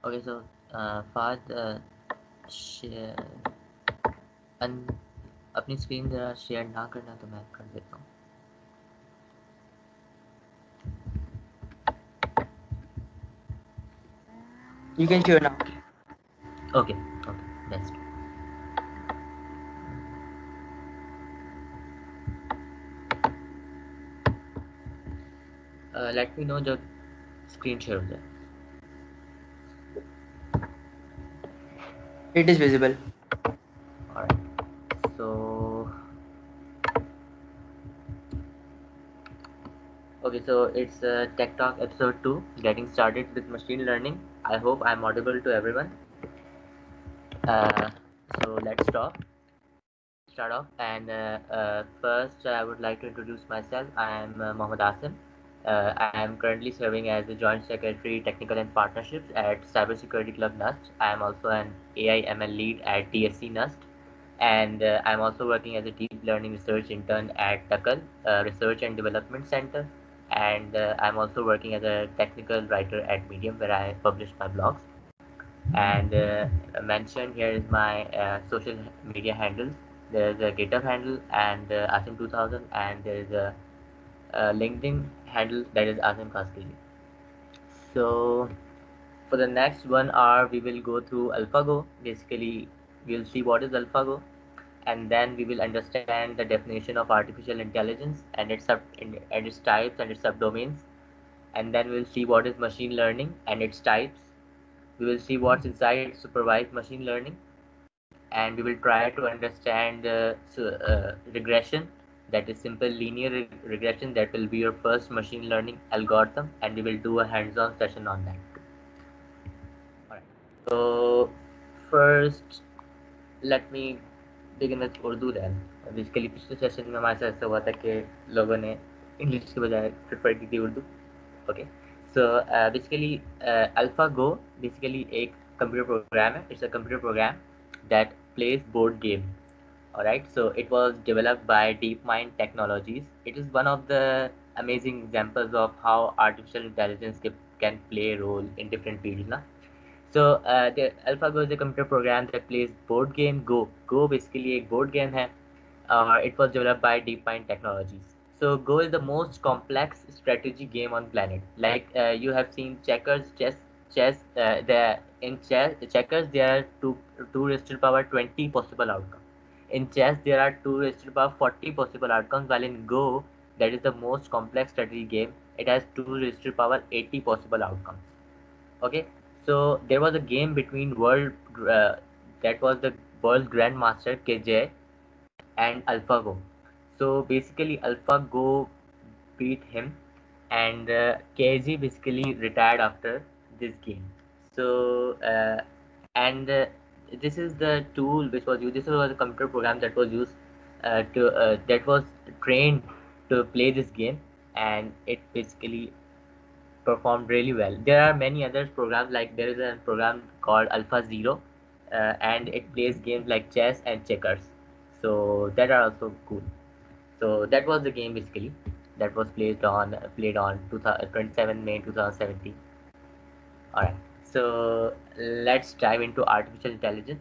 Okay so Fahd share अपनी screen ज़रा share ना करना तो मैं कर देता हूँ. You can share now. Okay okay best. Let me know जब स्क्रीन शेयर हो जाए. It is visible. Alright. So okay, so it's Tech Talk episode 2, getting started with machine learning. I hope I'm audible to everyone. Uh, so let's start off. And first, I would like to introduce myself. I am Mohammed Asim. I am currently serving as the Joint Secretary, Technical and Partnerships at Cybersecurity Club NUST. I am also an AI ML lead at TSC NUST. And I'm also working as a deep learning research intern at Takal Research and Development Center. And I'm also working as a technical writer at Medium, where I publish my blogs. And mentioned here is my social media handles. There's a GitHub handle and Asim2000, and there's a LinkedIn handle that is Asim Kaskili. So for the next 1 hour, we will go through AlphaGo. Basically, we'll see what is AlphaGo, and then we will understand the definition of artificial intelligence and its types and its subdomains. And then we'll see what is machine learning and its types. We will see what's inside supervised machine learning, and we will try to understand regression, that is simple linear regression, that will be your first machine learning algorithm, and we will do a hands-on session on that. All right. So first, let me begin with Urdu then. Basically पिछले session में हमारे साथ ऐसा हुआ था कि लोगों ने इंग्लिश के बजाय प्रेफर की थी Urdu. Okay. So basically AlphaGo basically एक कंप्यूटर प्रोग्राम है. It's a computer program that plays board game. Alright, so it was developed by DeepMind Technologies. It is one of the amazing examples of how artificial intelligence can play a role in different fields. Na? So the AlphaGo is a computer program that plays board game Go. Go basically a board game hai. It was developed by DeepMind Technologies. So Go is the most complex strategy game on planet. Like you have seen checkers, chess. In checkers there are two raised to the power 20 possible outcomes. In chess there are two raised to the power 40 possible outcomes. While in Go, that is the most complex strategy game, it has two raised to the power 80 possible outcomes. Okay, so there was a game between uh, that was the world grandmaster KJ and AlphaGo. So basically, AlphaGo beat him, and KG basically retired after this game. So and this is the tool which was used. This was a computer program that was used to that was trained to play this game, and it basically performed really well. There are many other programs, like there is a program called AlphaZero, and it plays games like chess and checkers. So that are also cool. So that was the game basically that was played on 27 May 2017. All right. So let's dive into artificial intelligence.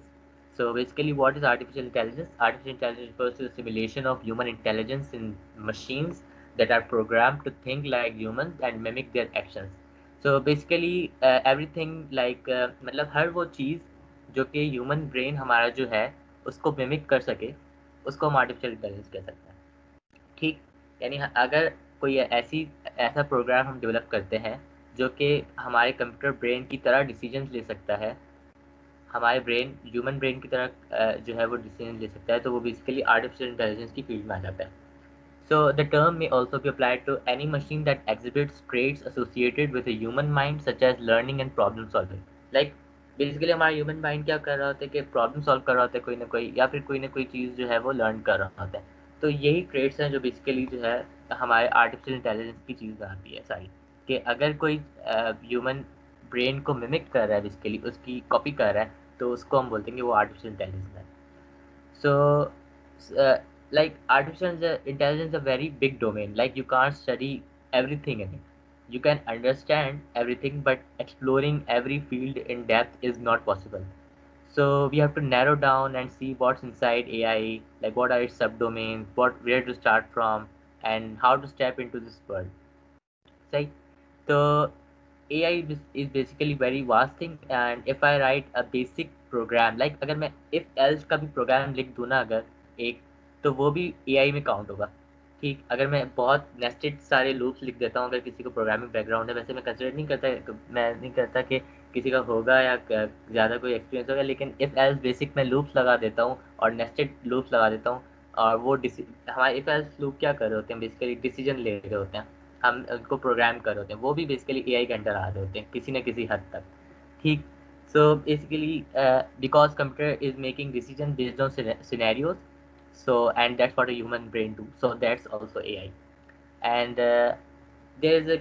So basically, what is artificial intelligence? Artificial intelligence refers to the simulation of human intelligence in machines that are programmed to think like humans and mimic their actions. So basically, everything like मतलब हर वो चीज़ जो कि human brain हमारा जो है उसको mimic कर सके, उसको हम आर्टिफिशियल इंटेलिजेंस कह सकते हैं. ठीक. यानी अगर कोई ऐसा प्रोग्राम हम डेवलप करते हैं जो कि हमारे कंप्यूटर ब्रेन की तरह डिसीजंस ले सकता है, हमारे ब्रेन ह्यूमन ब्रेन की तरह जो है वो डिसीजन ले सकता है, तो वो बेसिकली आर्टिफिशियल इंटेलिजेंस की फील्ड में आ जाता है. So the term may also be applied to any machine that exhibits traits associated with a human mind, such as learning and problem solving. Like basically हमारा human mind क्या कर रहा होता है कि problem solve कर रहा होता है कोई ना कोई, या फिर कोई ना कोई चीज़ जो है वो learn कर रहा होता है. तो यही traits हैं जो basically जो है हमारे artificial intelligence की चीज़ आती है सारी, कि अगर कोई human brain को mimic कर रहा है, basically उसकी copy कर रहा है, तो उसको हम बोलते हैं कि वो artificial intelligence है. So, uh, like artificial intelligence is a very big domain. Like you can't study everything in it. You can understand everything, but exploring every field in depth is not possible. So we have to narrow down and see what's inside AI, like what are its subdomains, where to start from, and how to step into this world. Right? So AI is basically very vast thing, and if I write a basic program, like अगर मैं if else का भी programme लिख दूँ ना अगर एक, तो वो भी AI में काउंट होगा। ठीक, अगर मैं बहुत नेस्टेड सारे लूप्स लिख देता हूँ, अगर किसी को प्रोग्रामिंग बैकग्राउंड है, वैसे मैं कंसिडर नहीं करता, मैं नहीं करता कि किसी का होगा या ज़्यादा कोई एक्सपीरियंस होगा, लेकिन इफ एल्स बेसिक मैं लूप्स लगा देता हूँ और नेस्टेड लूप्स लगा देता हूँ, और वो हमारे इफ एल्स लूप क्या कर रहे होते हैं, बेसिकली डिसीजन ले रहे होते हैं, हम उनको प्रोग्राम कर रहे होते हैं, वो भी बेसिकली एआई के अंडर आ रहे होते हैं किसी न किसी हद तक। ठीक, so basically because computer is making decision based on scenarios, so and that's what a human brain do, so that's also AI. And there is a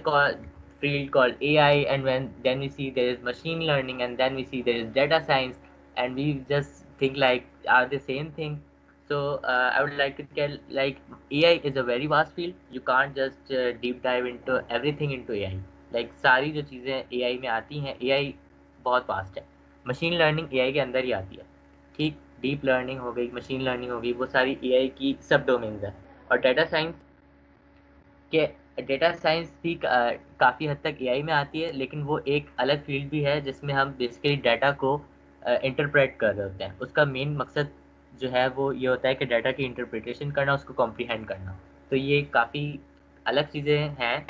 field called AI, and then we see there is machine learning, and then we see there is data science, and we just think like, are the same thing? So I would like to tell, like, AI is a very vast field. You can't just deep dive into everything into AI. Like सारी जो चीज़ें AI में आती हैं, AI बहुत vast है। Machine learning AI के अंदर ही आती है। ठीक, डीप लर्निंग हो गई, मशीन लर्निंग हो गई, वो सारी AI की सब डोमेन्स है। और डेटा साइंस के डेटा साइंस भी काफ़ी हद तक एआई में आती है, लेकिन वो एक अलग फील्ड भी है जिसमें हम बेसिकली डाटा को इंटरप्रेट कर रहे होते हैं। उसका मेन मकसद जो है वो ये होता है कि डाटा की इंटरप्रिटेशन करना, उसको कॉम्प्रीहेंड करना। तो ये काफ़ी अलग चीज़ें हैं,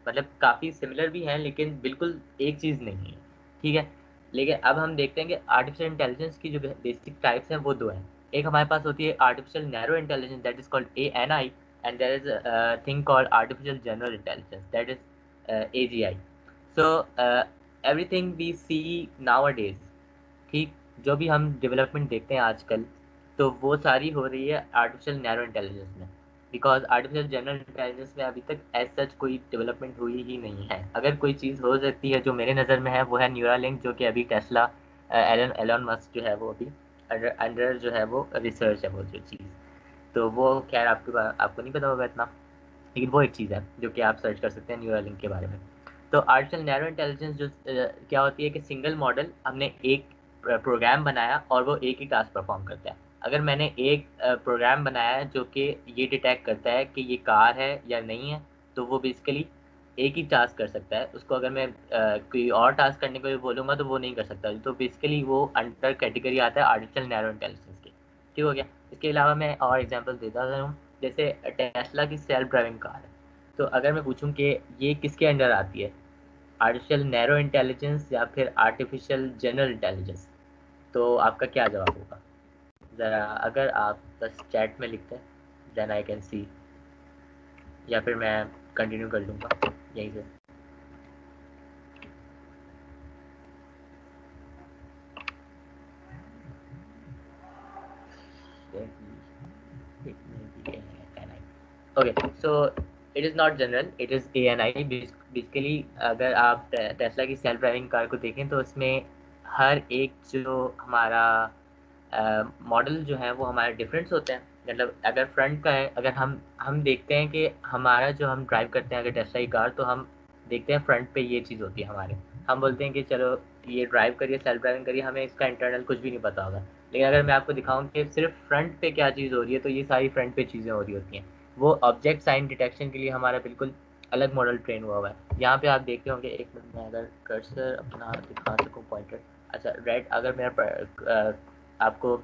मतलब काफ़ी सिमिलर भी हैं, लेकिन बिल्कुल एक चीज़ नहीं है। ठीक है, लेकिन अब हम देखते हैं कि आर्टिफिशियल इंटेलिजेंस की जो बेसिक टाइप्स हैं वो दो हैं। एक हमारे पास होती है artificial narrow intelligence, that is called ANI, and there is a thing called artificial general intelligence, that is AGI. So everything we see nowadays, ठीक, जो भी हम डेवलपमेंट देखते हैं आजकल, तो वो सारी हो रही है आर्टिफिशियल नैरो इंटेलिजेंस में, बिकॉज आर्टिफिशियल जनरल इंटेलिजेंस में अभी तक एज सच कोई डेवलपमेंट हुई ही नहीं है। अगर कोई चीज़ हो सकती है जो मेरे नज़र में है, वो है न्यूरालिंक, जो कि अभी टेस्ला एलन मस्क जो है वो अभी अंडर जो है वो रिसर्च है वो जो चीज़। तो वो खैर आपको नहीं पता होगा इतना, लेकिन वो एक चीज़ है जो कि आप सर्च कर सकते हैं न्यूरालिंक के बारे में। तो आर्टिफिशियल नैरो इंटेलिजेंस जो क्या होती है कि सिंगल मॉडल, हमने एक प्रोग्राम बनाया और वो एक ही टास्क परफॉर्म करता है। अगर मैंने एक प्रोग्राम बनाया है जो कि ये डिटेक्ट करता है कि ये कार है या नहीं है, तो वो बेसिकली एक ही टास्क कर सकता है। उसको अगर मैं कोई और टास्क करने को भी बोलूँगा तो वो नहीं कर सकता। तो बेसिकली वो अंडर कैटेगरी आता है आर्टिफिशियल नैरो इंटेलिजेंस की। ठीक हो गया। इसके अलावा मैं और एग्जांपल देता हूँ, जैसे टेस्ला की सेल्फ ड्राइविंग कार है। तो अगर मैं पूछूं कि ये किसके अंडर आती है, आर्टिफिशियल नैरो इंटेलिजेंस या फिर आर्टिफिशियल जनरल इंटेलिजेंस, तो आपका क्या जवाब होगा? ज़रा अगर आप बस चैट में लिखते हैं, देन आई कैन सी, या फिर मैं कंटिन्यू कर लूँगा यहीं से। Okay, so it is not general, it is ANI. Basically अगर आप टेस्ला की सेल्फ ड्राइविंग कार को देखें तो इसमें हर एक जो हमारा मॉडल जो है वो हमारे डिफरेंस होते हैं। मतलब अगर फ्रंट का है, अगर हम देखते हैं कि हमारा जो हम ड्राइव करते हैं अगर टेस्ला की कार, तो हम देखते हैं फ्रंट पे ये चीज़ होती है हमारे। हम बोलते हैं कि चलो ये ड्राइव करिए, सेल्फ ड्राइविंग करिए, हमें इसका इंटरनल कुछ भी नहीं पता होगा। लेकिन अगर मैं आपको दिखाऊं कि सिर्फ फ्रंट पे क्या चीज़ हो रही है, तो ये सारी फ्रंट पे चीज़ें हो रही होती हैं। वो ऑब्जेक्ट साइन डिटेक्शन के लिए हमारा बिल्कुल अलग मॉडल ट्रेन हुआ है। यहाँ पे आप देखते होंगे, एक मिनट में अगर कर्सर अपना दिखा सकूँ पॉइंटर, अच्छा रेड, अगर मेरा आपको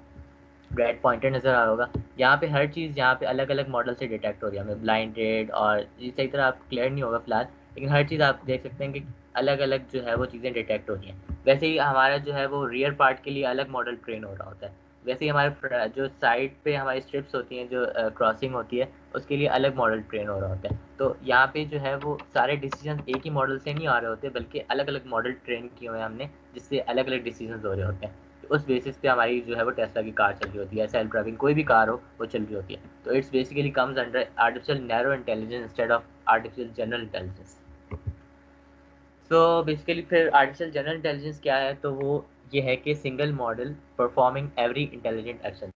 रेड पॉइंटर नज़र आ रहा होगा, यहाँ पे हर चीज़ यहाँ पे अलग अलग मॉडल से डिटेक्ट हो रही है हमें, ब्लाइंडेड, और ये सही तरह आप क्लियर नहीं होगा फिलहाल, लेकिन हर चीज़ आप देख सकते हैं कि अलग अलग जो है वो चीज़ें डिटेक्ट हो रही हैं। वैसे ही हमारा जो है वो रियर पार्ट के लिए अलग मॉडल ट्रेन हो रहा होता है। वैसे ही हमारे जो साइड पे हमारी स्ट्रिप्स होती हैं, जो क्रॉसिंग होती है, उसके लिए अलग मॉडल ट्रेन हो रहा होता है। तो यहाँ पे जो है वो सारे डिसीजन एक ही मॉडल से नहीं आ रहे होते, बल्कि अलग अलग मॉडल ट्रेन किए हुए हैं हमने, जिससे अलग अलग डिसीजन हो रहे होते हैं। उस बेसिस पे हमारी जो है वो टेस्ला की कार चल रही होती है, सेल्फ ड्राइविंग कोई भी कार हो वो चल रही होती है। तो it's basically comes under artificial narrow intelligence instead of artificial general intelligence. So basically फिर आर्टिफिशियल जनरल इंटेलिजेंस क्या है, तो वो ये है कि single model performing every intelligent action.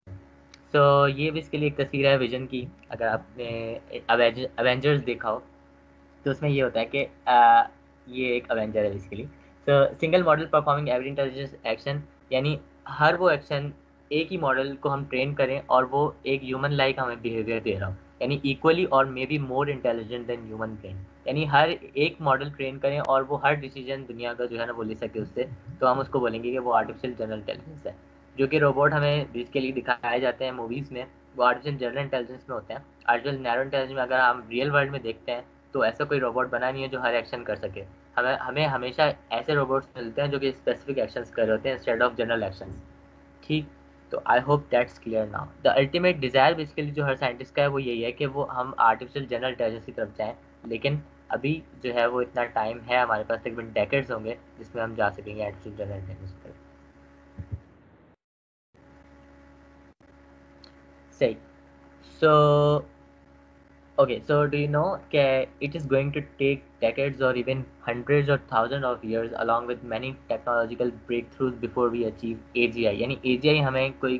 So ये बेसिकली एक तस्वीर है विजन की। अगर आपने अवेंजर्स देखा हो, तो उसमें ये होता है कि ये एक अवेंजर है बेसिकली। तो single model performing every intelligence action, यानी हर वो एक्शन एक ही मॉडल को हम ट्रेन करें और वो एक ह्यूमन लाइक हमें बिहेवियर दे रहा हो, यानी इक्वली और may be more intelligent then human brain. यानी हर एक मॉडल ट्रेन करें और वो हर डिसीजन दुनिया का जो है ना वो ले सके उससे, तो हम उसको बोलेंगे कि वो आर्टिफिशियल जनरल इंटेलिजेंस है। जो कि रोबोट हमें बेसिकली दिखाए जाते हैं मूवीज़ में, वो आर्टिफिशियल जनरल इंटेलिजेंस में होते हैं। आर्टिफिशियल नैरो इंटेलिजेंस में अगर हम रियल वर्ल्ड में देखते हैं तो ऐसा कोई रोबोट बना नहीं है जो हर एक्शन कर सके। हमें हमें हमेशा ऐसे रोबोट्स मिलते हैं जो कि स्पेसिफिक एक्शंस कर रहे होते हैं इंस्टेड ऑफ जनरल एक्शंस। ठीक, तो I hope that's clear now. The ultimate desire basically जो हर साइंटिस्ट का है वो यही है कि वो हम आर्टिफिशियल जनरल इंटेलिजेंस की तरफ जाएँ, लेकिन अभी जो है वो इतना टाइम है हमारे पास, तकरीबन डेकेड्स होंगे जिसमें हम जा सकेंगे आर्टिफिशियल जनरल इंटेलिजेंस की तरफ। सही। सो okay, so do you know that it is going to take decades or even hundreds or thousands of years along with many technological breakthroughs before we achieve AGI? यानी AGI हमें कोई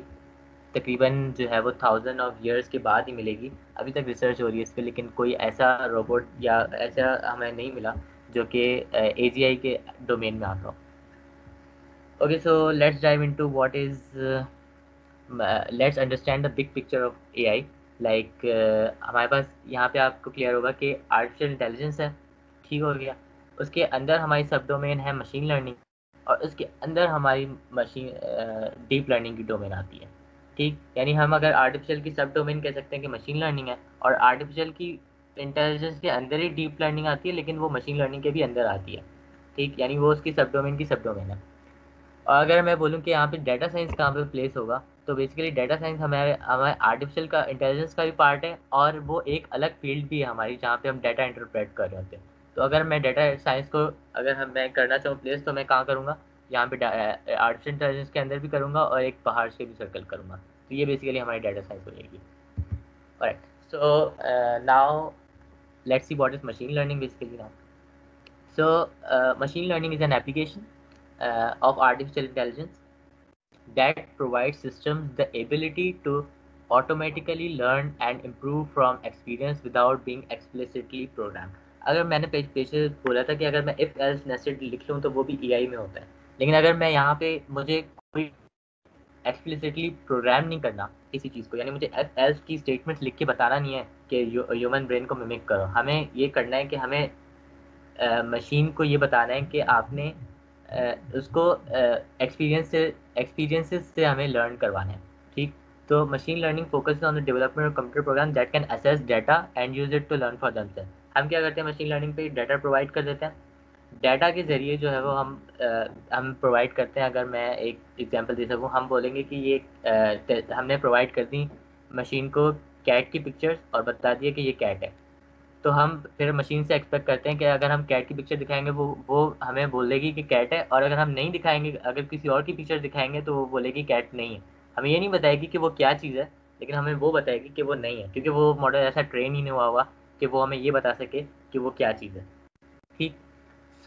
तकरीबन जो है वो थाउजेंड ऑफ ईयर्स के बाद ही मिलेगी। अभी तक रिसर्च हो रही है इस पर, लेकिन कोई ऐसा रोबोट या ऐसा हमें नहीं मिला जो कि AGI के डोमेन में आता हो। Okay, so let's dive into what is let's understand the big picture of AI। Like हमारे पास यहाँ पे आपको क्लियर होगा कि आर्टिफिशियल इंटेलिजेंस है, ठीक हो गया। उसके अंदर हमारी सब डोमेन है मशीन लर्निंग, और उसके अंदर हमारी मशीन डीप लर्निंग की डोमेन आती है। ठीक, यानी हम अगर आर्टिफिशियल की सब डोमेन कह सकते हैं कि मशीन लर्निंग है, और आर्टिफिशियल की इंटेलिजेंस के अंदर ही डीप लर्निंग आती है, लेकिन वो मशीन लर्निंग के भी अंदर आती है। ठीक, यानी वो उसकी सब डोमेन की सब डोमेन है। और अगर मैं बोलूँ कि यहाँ पे डाटा साइंस कहाँ पे प्लेस होगा, तो बेसिकली डाटा साइंस हमारे हमारे आर्टिफिशियल का इंटेलिजेंस का भी पार्ट है, और वो एक अलग फील्ड भी है हमारी जहाँ पे हम डाटा इंटरप्रेट कर रहे होते हैं। तो अगर मैं डाटा साइंस को अगर मैं करना चाहूँ प्लेस, तो मैं कहाँ करूँगा, यहाँ पे आर्टिफिशियल इंटेलिजेंस के अंदर भी करूँगा और एक पहाड़ से भी सर्कल करूँगा। तो ये बेसिकली हमारी डाटा साइंस हो जाएगी। Right, so now let's see what is machine learning basically now. So, machine learning is an application of artificial intelligence that provides systems the ability to automatically learn and improve from experience without being explicitly programmed. अगर मैंने पीछे बोला था कि अगर मैं if else nested लिख लूँ तो वो भी AI में होता है, लेकिन अगर मैं यहाँ पे मुझे कोई एक्सप्लिसिटली प्रोग्राम नहीं करना किसी चीज़ को, यानी मुझे if else की स्टेटमेंट्स लिख के बताना नहीं है कि ह्यूमन ब्रेन को मिमिक करो। हमें ये करना है कि हमें मशीन को ये बताना है कि आपने उसको एक्सपीरियंसेस से हमें लर्न करवाना है। ठीक, तो machine learning focus on the development of computer program that can access data and use it to learn for themself. हम क्या करते हैं मशीन लर्निंग पे डाटा प्रोवाइड कर देते हैं, डाटा के ज़रिए जो है वो हम प्रोवाइड करते हैं। अगर मैं एक एग्जांपल दे सकूँ, हम बोलेंगे कि ये हमने प्रोवाइड कर दी मशीन को कैट की पिक्चर्स और बता दिया कि ये कैट है, तो हम फिर मशीन से एक्सपेक्ट करते हैं कि अगर हम कैट की पिक्चर दिखाएंगे वो हमें बोलेगी कि कैट है, और अगर हम नहीं दिखाएंगे, अगर किसी और की पिक्चर दिखाएंगे तो वो बोलेगी कैट नहीं है। हमें ये नहीं बताएगी कि वो क्या चीज़ है, लेकिन हमें वो बताएगी कि वो नहीं है, क्योंकि वो मॉडल ऐसा ट्रेन ही नहीं हुआ कि वो हमें ये बता सके कि वो क्या चीज़ है। ठीक,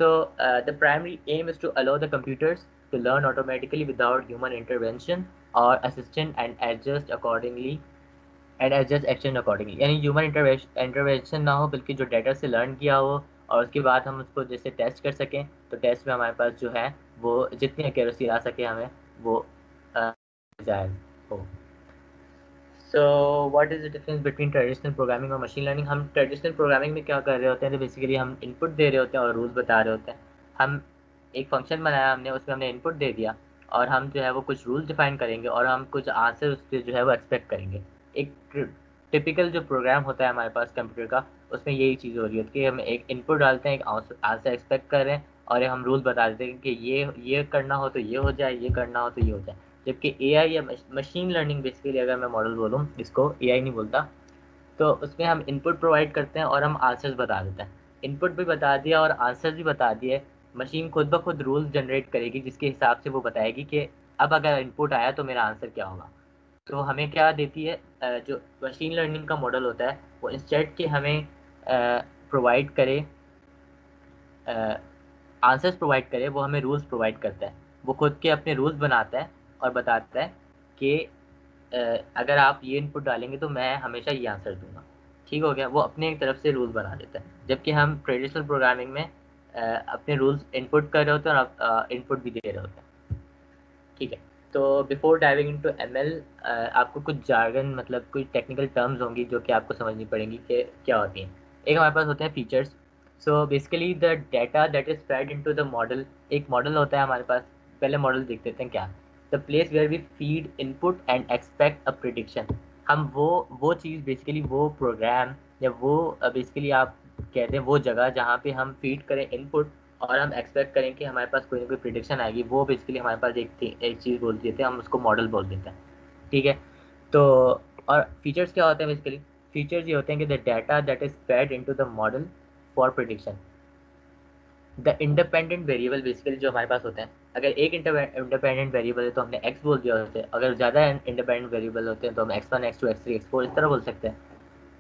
so the primary aim is to allow the computers to learn automatically without human intervention or assistant and adjust action accordingly। यानी ह्यूमन इंटरवेंशन ना हो, बल्कि जो डाटा से लर्न किया हो और उसके बाद हम उसको जैसे टेस्ट कर सकें, तो टेस्ट में हमारे पास जो है वो जितनी एक्यूरेसी आ सके हमें वो जाहिर हो। So what is the difference between traditional programming और मशीन लर्निंग? हम ट्रेडिशनल प्रोग्रामिंग में क्या कर रहे होते हैं, तो बेसिकली हम इनपुट दे रहे होते हैं और रूल्स बता रहे होते हैं। हम एक फंक्शन बनाया हमने, उसमें हमने इनपुट दे दिया, और हम जो है वो कुछ रूल्स डिफाइन करेंगे और हम कुछ आंसर उससे जो है वो एक्सपेक्ट करेंगे। एक टिपिकल जो प्रोग्राम होता है हमारे पास कंप्यूटर का, उसमें यही चीज़ हो रही होती है कि हम एक इनपुट डालते हैं, एक आंसर एक्सपेक्ट कर रहे हैं, और हम रूल बता देते हैं कि ये करना हो तो ये हो जाए, ये करना हो तो ये हो जाए। जबकि AI या मशीन लर्निंग बेसिकली अगर मैं मॉडल बोलूँ, इसको AI नहीं बोलता, तो उसमें हम इनपुट प्रोवाइड करते हैं और हम आंसर्स बता देते हैं। इनपुट भी बता दिया और आंसर्स भी बता दिए, मशीन खुद ब खुद रूल्स जनरेट करेगी जिसके हिसाब से वो बताएगी कि अब अगर इनपुट आया तो मेरा आंसर क्या होगा। तो हमें क्या देती है, जो मशीन लर्निंग का मॉडल होता है वो इंस्टेड कि हमें प्रोवाइड करे, आंसर्स प्रोवाइड करे, वो हमें रूल्स प्रोवाइड करता है। वो खुद के अपने रूल्स बनाता है और बताता है कि अगर आप ये इनपुट डालेंगे तो मैं हमेशा ये आंसर दूंगा। ठीक हो गया, वो अपने एक तरफ से रूल बना देता है, जबकि हम ट्रेडिशनल प्रोग्रामिंग में अपने रूल्स इनपुट कर रहे होते हैं और इनपुट भी दे रहे होते हैं। ठीक है, तो बिफोर डाइविंग इनटू एमएल आपको कुछ जार्गन मतलब कुछ टेक्निकल टर्म्स होंगी जो कि आपको समझनी पड़ेंगी कि क्या होती हैं। एक हमारे पास होते हैं features. So basically the data that is fed into the model, एक मॉडल होता है हमारे पास। पहले मॉडल देख लेते हैं क्या। The place where we feed input and expect a prediction. हम वो चीज़ बेसिकली वो प्रोग्राम या वो बेसिकली आप कहते हैं वो जगह जहाँ पे हम फीड करें इनपुट और हम एक्सपेक्ट करें कि हमारे पास कोई ना कोई प्रिडिक्शन आएगी, वो बेसिकली हमारे पास एक चीज़ बोल देते हैं, हम उसको मॉडल बोल देते हैं। ठीक है, तो और फीचर्स क्या होते हैं बेसिकली। फीचर्स ये होते हैं कि the data that is fed into the model for prediction. The independent variable basically जो हमारे पास होते हैं, अगर एक इंडिपेंडेंट वेरिएबल है तो हमने एक्स बोल दिया होता है, अगर ज़्यादा इंडिपेंडेंट वेरिएबल होते हैं तो हम x1 x2 x3 x4 इस तरह बोल सकते हैं।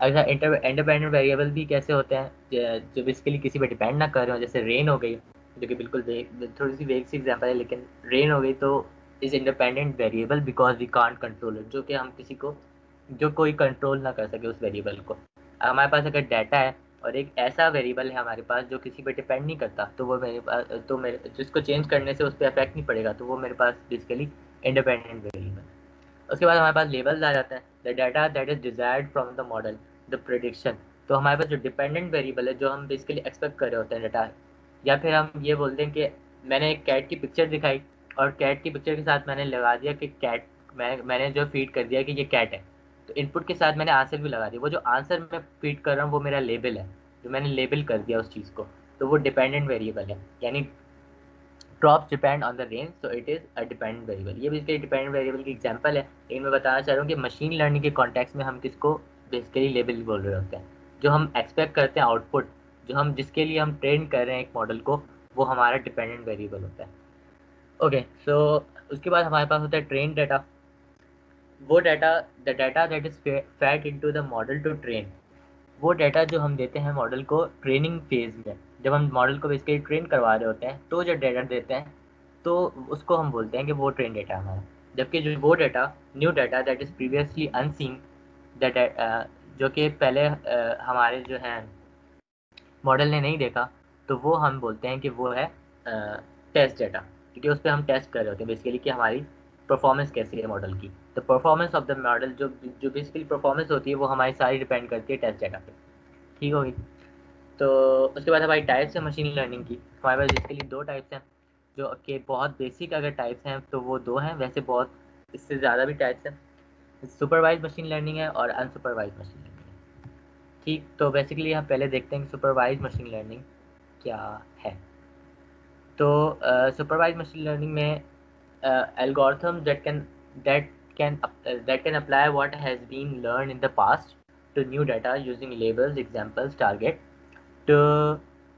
अच्छा, इंडिपेंडेंट वेरिएबल भी कैसे होते हैं जो बेसिकली किसी पे डिपेंड ना कर रहे हो, जैसे रेन हो गई, जो कि बिल्कुल थोड़ी सी वेग सी एग्जांपल है, लेकिन रेन हो गई तो is independent variable because we can't control it, जो कि हम किसी को जो कोई कंट्रोल ना कर सके उस वेरिएबल को। हमारे पास अगर डाटा है और एक ऐसा वेरिएबल है हमारे पास जो किसी पे डिपेंड नहीं करता, तो वो मेरे पास तो मेरे जिसको चेंज करने से उस पर इफेक्ट नहीं पड़ेगा, तो वो मेरे पास बेसिकली इंडिपेंडेंट वेरिएबल। उसके बाद हमारे पास लेबल्स आ जाते हैं। The data that is desired from the model, the prediction. तो हमारे पास जो डिपेंडेंट वेरिएबल है जो हम बेसिकली एक्सपेक्ट कर रहे होते हैं डाटा, या फिर हम ये बोलते हैं कि मैंने एक कैट की पिक्चर दिखाई और कैट की पिक्चर के साथ मैंने लगा दिया कि कैट, मैंने जो फीड कर दिया कि ये कैट है, तो इनपुट के साथ मैंने आंसर भी लगा दिया। वो जो आंसर मैं फीड कर रहा हूँ वो मेरा लेबल है, जो मैंने लेबल कर दिया उस चीज़ को, तो वो डिपेंडेंट वेरिएबल है। यानी drops depend on the range, so it is a dependent variable. ये बेसिकली डिपेंडेंट वेरिएबल की एग्जांपल है, लेकिन मैं बताना चाह रहा हूँ कि मशीन लर्निंग के कॉन्टेक्स्ट में हम किसको बेसिकली लेबल बोल रहे होते हैं। जो हम एक्सपेक्ट करते हैं आउटपुट, जो हम जिसके लिए हम ट्रेन कर रहे हैं एक मॉडल को, वो हमारा डिपेंडेंट वेरिएबल होता है। ओके, सो उसके बाद हमारे पास होता है ट्रेन डाटा। वो data, the data that is fed into the model to train. वो डाटा जो हम देते हैं मॉडल को ट्रेनिंग फेज में, जब हम मॉडल को बेसिकली ट्रेन करवा रहे होते हैं, तो जो डाटा देते हैं तो उसको हम बोलते हैं कि वो ट्रेन डाटा हमारा। जबकि जो वो data, new data that is previously unseen, that जो कि पहले हमारे जो है मॉडल ने नहीं देखा, तो वो हम बोलते हैं कि वो है टेस्ट डाटा, क्योंकि उस पर हम टेस्ट कर रहे होते हैं बेसिकली कि हमारी परफॉर्मेंस कैसी है मॉडल की। तो परफॉर्मेंस ऑफ द मॉडल, जो जो बेसिकली परफॉर्मेंस होती है वो हमारी सारी डिपेंड करती है टेस्ट डाटा पे। ठीक होगी। तो उसके बाद हमारी टाइप्स है मशीन लर्निंग की। हमारे पास बेसिकली दो टाइप्स हैं, जो कि बहुत बेसिक अगर टाइप्स हैं तो वो दो हैं, वैसे बहुत इससे ज़्यादा भी टाइप्स हैं। सुपरवाइज मशीन लर्निंग है और अनसुपरवाइज मशीन लर्निंग है। ठीक, तो बेसिकली हम पहले देखते हैं कि सुपरवाइज मशीन लर्निंग क्या है। तो सुपरवाइज मशीन लर्निंग में algorithms that can that can apply what has been learned in the past to new data using labels, examples, target to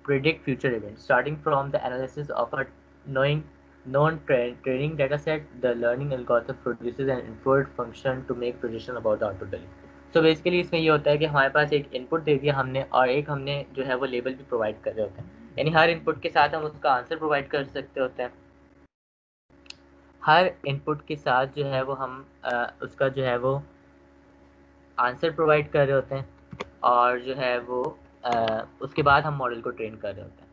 predict future events. Starting from the analysis of a knowing known training data set, the learning algorithm produces an inferred function to make prediction about the output value. So basically इसमें ये होता है कि हमारे पास एक input दे दिया हमने और एक हमने जो है वो लेबल भी प्रोवाइड कर रहे होते हैं, यानी हर इनपुट के साथ हम उसका आंसर प्रोवाइड कर सकते होते हैं। हर इनपुट के साथ जो है वो हम उसका जो है वो आंसर प्रोवाइड कर रहे होते हैं, और जो है वो उसके बाद हम मॉडल को ट्रेन कर रहे होते हैं।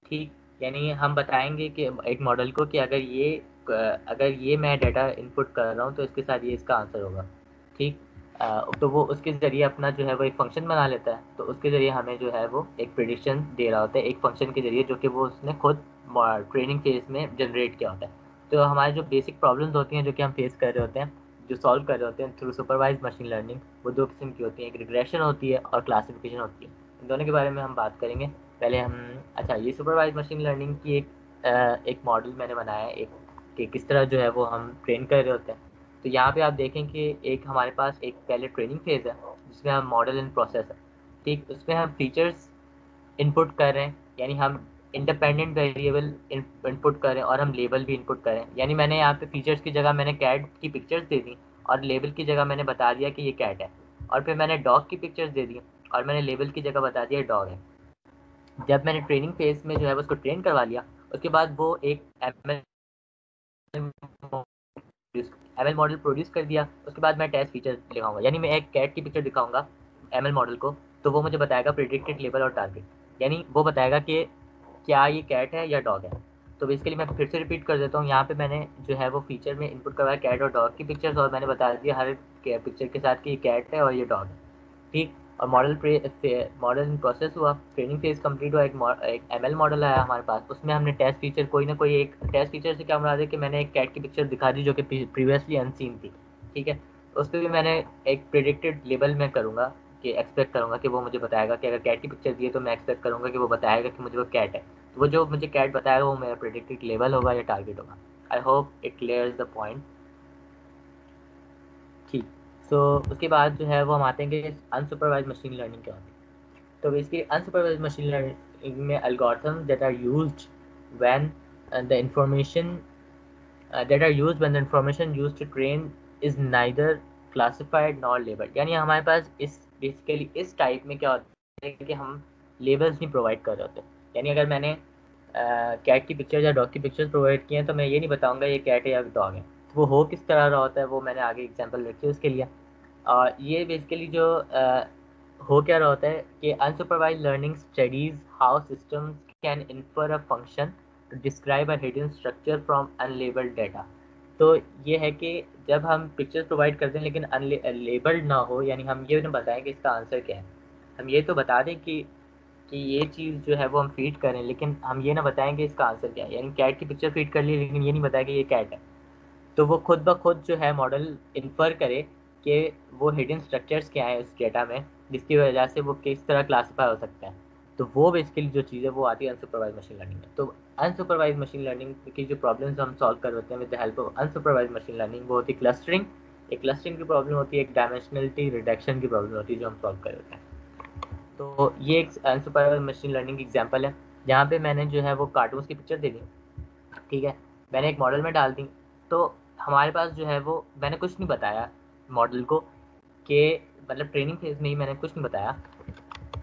ठीक, यानी हम बताएंगे कि एक मॉडल को कि अगर ये मैं डाटा इनपुट कर रहा हूँ तो इसके साथ ये इसका आंसर होगा। ठीक, तो वो उसके ज़रिए अपना जो है वो एक फंक्शन बना लेता है, तो उसके ज़रिए हमें जो है वो एक प्रेडिक्शन दे रहा होता है एक फंक्शन के ज़रिए, जो कि वो उसने खुद ट्रेनिंग फेज में जनरेट किया होता है। तो हमारे जो बेसिक प्रॉब्लम्स होती हैं जो कि हम फेस कर रहे होते हैं, जो सॉल्व कर रहे होते हैं थ्रू सुपरवाइज मशीन लर्निंग, वो दो किस्म की होती हैं, एक रिग्रेशन होती है और क्लासिफिकेशन होती है। इन दोनों के बारे में हम बात करेंगे। पहले हम, अच्छा, ये सुपरवाइज मशीन लर्निंग की एक मॉडल मैंने बनाया है, एक कि किस तरह जो है वो हम ट्रेन कर रहे होते हैं। तो यहाँ पे आप देखें कि एक हमारे पास एक पहले ट्रेनिंग फेज है जिसमें हम मॉडल इन प्रोसेस है। ठीक, उसमें हम फीचर्स इनपुट कर रहे हैं, यानी हम इंडिपेंडेंट वेरिएबल इनपुट कर रहे हैं और हम लेबल भी इनपुट कर रहे हैं। यानी मैंने यहाँ पे फीचर्स की जगह मैंने कैट की पिक्चर्स दे दी और लेबल की जगह मैंने बता दिया कि ये कैट है, और फिर मैंने डॉग की पिक्चर्स दे दी और मैंने लेबल की जगह बता दिया डॉग है। जब मैंने ट्रेनिंग फेज में जो है उसको ट्रेन करवा लिया, उसके बाद वो एक एमएल मॉडल प्रोड्यूस कर दिया। उसके बाद मैं टेस्ट फीचर दिखाऊंगा, यानी मैं एक कैट की पिक्चर दिखाऊंगा ML मॉडल को, तो वो मुझे बताएगा प्रेडिक्टेड लेबल और टारगेट, यानी वो बताएगा कि क्या ये कैट है या डॉग है। तो बेसिकली मैं फिर से रिपीट कर देता हूँ, यहाँ पे मैंने जो है वो फीचर में इनपुट करवाया कैट और डॉग की पिक्चर्स, और मैंने बता दिया हर पिक्चर के साथ कि ये कैट है और ये डॉग है, ठीक। और मॉडल इन प्रोसेस हुआ, ट्रेनिंग फेज कंप्लीट हुआ, एक ML मॉडल आया हमारे पास, उसमें हमने टेस्ट फीचर कोई ना कोई एक टेस्ट फीचर से क्या मुराद है कि मैंने एक कैट की पिक्चर दिखा दी जो कि प्रीवियसली अनसीन थी, ठीक है। उस पर भी मैंने एक प्रेडिक्टेड लेबल में करूँगा कि एक्सपेक्ट करूँगा कि वो मुझे बताएगा कि अगर कैट की पिक्चर दी है तो मैं एक्सपेक्ट करूँगा कि वो बताएगा कि मुझे वो कैट है, तो वो जो मुझे कैट बताएगा वो मेरा प्रेडिक्टेड लेबल होगा या टारगेट होगा। I hope it clears the point, ठीक। तो उसके बाद जो है वो हम आते हैं कि अनसुपरवाइज मशीन लर्निंग क्या होती है। तो बेसिकली अनसुपरवाइज मशीन लर्निंग में algorithms that are used when the information that are used when the information used to train is neither classified nor labeled, यानी हमारे पास इस बेसिकली इस टाइप में क्या होता है कि हम लेबल्स नहीं प्रोवाइड कर रहे होते। यानी अगर मैंने कैट की पिक्चर या डॉग की पिक्चर्स प्रोवाइड किए हैं तो मैं ये नहीं बताऊंगा ये कैट है या डॉग है, तो वो हो किस तरह रहा होता है वो मैंने आगे एग्जांपल रखी है उसके लिए। और ये बेसिकली जो हो क्या रहा होता है कि unsupervised learning studies how systems can infer a function to describe a hidden structure from unlabelled data. तो ये है कि जब हम पिक्चर्स प्रोवाइड करते हैं लेकिन अनलेबल्ड ना हो, यानी हम ये ना बताएं कि इसका आंसर क्या है, हम ये तो बता दें कि ये चीज़ जो है वो हम फीड करें, लेकिन हम ये ना बताएं कि इसका आंसर क्या है। यानी कैट की पिक्चर फीड कर ली लेकिन ये नहीं बताया कि ये कैट है, तो वो खुद ब खुद जो है मॉडल इन्फर करे कि वो हिडन स्ट्रक्चर्स क्या हैं उस डेटा में जिसकी वजह से वो किस तरह क्लासीफाई हो सकता है। तो वो बेसिकली जो चीज़ है वो आती है अनसुपरवाइज मशीन लर्निंग में। तो अनसुपरवाइज मशीन लर्निंग की जो प्रॉब्लम्स हम सॉल्व कर होते हैं with the help of unsupervised machine learning, वो होती है क्लस्टरिंग। एक क्लस्टरिंग की प्रॉब्लम होती है, एक डायमेंशनलिटी रिडक्शन की प्रॉब्लम होती है जो हम सॉल्व कर होते हैं। तो ये एक अनसुपरवाइज मशीन लर्निंग की एग्जाम्पल है जहाँ पे मैंने जो है वो कार्टून्स की पिक्चर दे दी, ठीक है, मैंने एक मॉडल में डाल दी। तो हमारे पास जो है वो मैंने कुछ नहीं बताया मॉडल को कि मतलब ट्रेनिंग फेज में ही मैंने कुछ नहीं बताया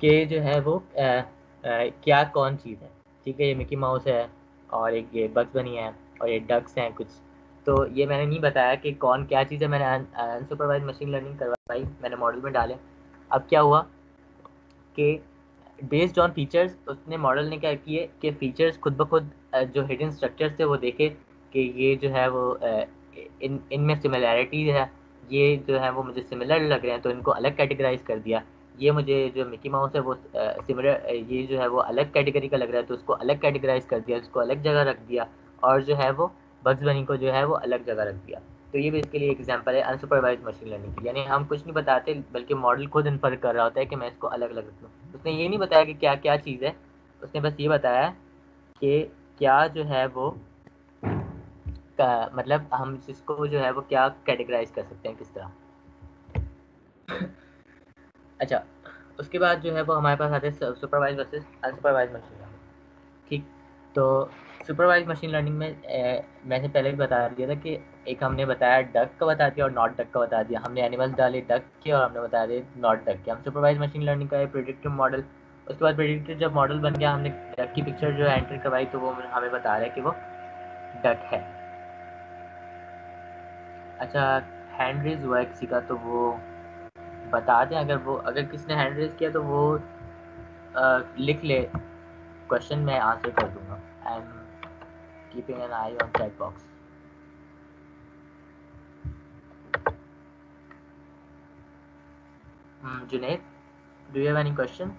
कि जो है वो क्या कौन चीज़ है, ठीक है। ये मिकी माउस है और एक ये बग्स बनी है और ये डक्स हैं कुछ, तो ये मैंने नहीं बताया कि कौन क्या चीज़ है। मैंने अनसुपरवाइज मशीन लर्निंग करवाई, मैंने मॉडल में डाले। अब क्या हुआ कि बेस्ड ऑन फीचर्स उसने मॉडल ने क्या किए कि फीचर्स खुद ब खुद जो हिडन स्ट्रक्चर्स थे वो देखे कि ये जो है वो इनमें सिमिलैरिटीज है, ये जो है वो मुझे सिमिलर लग रहे हैं तो इनको अलग कैटेगराइज कर दिया। ये मुझे जो मिकी माउस है वो सिमिलर ये जो है वो अलग कैटेगरी का लग रहा है तो उसको अलग कैटेगराइज कर दिया, उसको अलग जगह रख दिया, और जो है वो बग्स बनी को जो है वो अलग जगह रख दिया। तो ये बेसिकली एक एग्जांपल है अनसुपरवाइज मशीन लर्निंग की, यानी हम कुछ नहीं बताते बल्कि मॉडल खुद इन्फर कर रहा होता है कि मैं इसको अलग अलग रख लूँ। उसने ये नहीं बताया कि क्या क्या चीज़ है, उसने बस ये बताया कि क्या जो है वो मतलब हम इसको जो है वो क्या कैटेगराइज कर सकते हैं किस तरह। अच्छा, उसके बाद जो है वो हमारे पास आते हैं supervised versus unsupervised machine learning, ठीक। तो सुपरवाइज मशीन लर्निंग में मैंने पहले भी बता दिया था कि एक हमने बताया डक का बता दिया और नॉट डक का बता दिया, हमने एनिमल्स डाले डक के और हमने बता दिया नॉट डक के। हम सुपरवाइज मशीन लर्निंग का है प्रेडिक्टिव मॉडल। उसके बाद प्रेडिक्टिव जब मॉडल बन गया हमने डक की पिक्चर जो एंटर करवाई तो वो हमें बता रहा है कि वो डक है। अच्छा, हैंड रेज हुआ है किसी का तो वो बता दें, अगर किसी ने हैंड रेज किया तो वो लिख ले क्वेश्चन, मैं आंसर कर दूंगा। I am keeping an I on chat box. Junaid, do you have any question?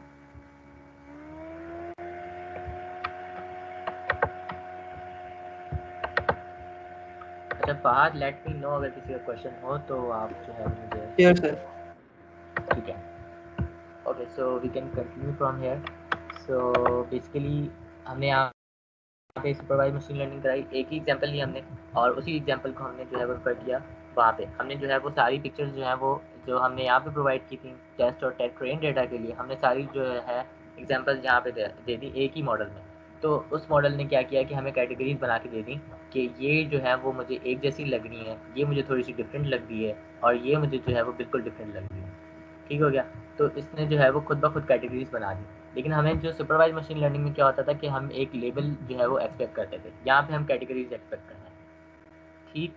अच्छा फहद, लेट मी नो अगर किसी का क्वेश्चन हो तो आप जो है मुझे, Sure, sir. ठीक है। Okay, so we can continue from here. So basically हमने यहाँ पे सुपरवाइज मशीन लर्निंग कराई, एक ही एग्जांपल लिया हमने और उसी एग्जांपल को हमने जो है वो रेफर किया वहाँ पे। हमने जो है वो सारी पिक्चर्स जो है वो जो हमने यहाँ पे प्रोवाइड की थी टेस्ट और ट्रेन डेटा के लिए, हमने सारी जो है एग्जांपल्स यहाँ पे दे दी एक ही मॉडल में। तो उस मॉडल ने क्या किया कि हमें कैटेगरीज बना के दे दी कि ये जो है वो मुझे एक जैसी लग रही है, ये मुझे थोड़ी सी डिफरेंट लग रही है और ये मुझे जो है वो बिल्कुल डिफरेंट लग रही है, ठीक हो गया। तो इसने जो है वो खुद ब खुद कैटेगरीज बना दी। लेकिन हमें जो सुपरवाइज मशीन लर्निंग में क्या होता था कि हम एक लेबल जो है वो एक्सपेक्ट करते थे, यहाँ पे हम कैटेगरीज एक्सपेक्ट कर रहे हैं, ठीक।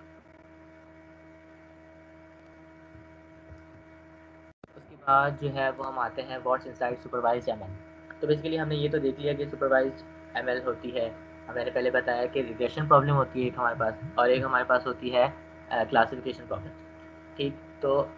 उसके बाद जो है वो हम आते हैं व्हाट्स इनसाइड सुपरवाइज्ड एमएल। तो बेसिकली हमने ये तो देख लिया कि सुपरवाइज्ड एमएल होती है। मैंने पहले बताया कि रिग्रेशन प्रॉब्लम होती है एक हमारे पास, और एक हमारे पास होती है क्लासिफिकेशन प्रॉब्लम। ठीक, तो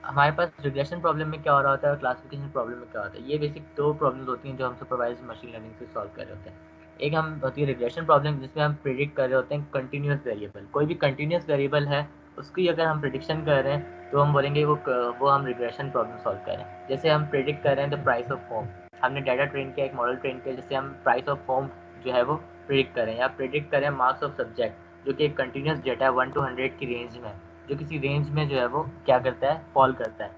हमारे पास रिग्रेशन प्रॉब्लम में क्या हो रहा होता है और क्लासिफिकेशन प्रॉब्लम में क्या होता है, ये बेसिक दो प्रॉब्लम्स होती हैं जो हम सुपरवाइज्ड मशीन लर्निंग से सॉल्व कर रहे होते हैं। एक हम होती है रिग्रेशन प्रॉब्लम जिसमें हम प्रिडिक्ट कर रहे होते हैं कंटिन्यूस वेरिएबल, कोई भी कंटिन्यूस वेरिएबल है उसकी अगर हम प्रिडिक्शन कर रहे हैं तो हम बोलेंगे वो हम रिग्रेशन प्रॉब्लम सॉल्व कर रहे हैं। जैसे हम प्रिडिक्ट कर रहे हैं द प्राइस ऑफ होम, हमने डाटा ट्रेन किया, एक मॉडल ट्रेन किया, जैसे हम प्राइस ऑफ होम जो है वो प्रिडिक्ट करें, या प्रिडिक्ट करें मार्क्स ऑफ सब्जेक्ट जो कि एक कंटिन्यूस डेटा है 1 to 100 की रेंज में, जो किसी रेंज में जो है वो क्या करता है, फॉल करता है।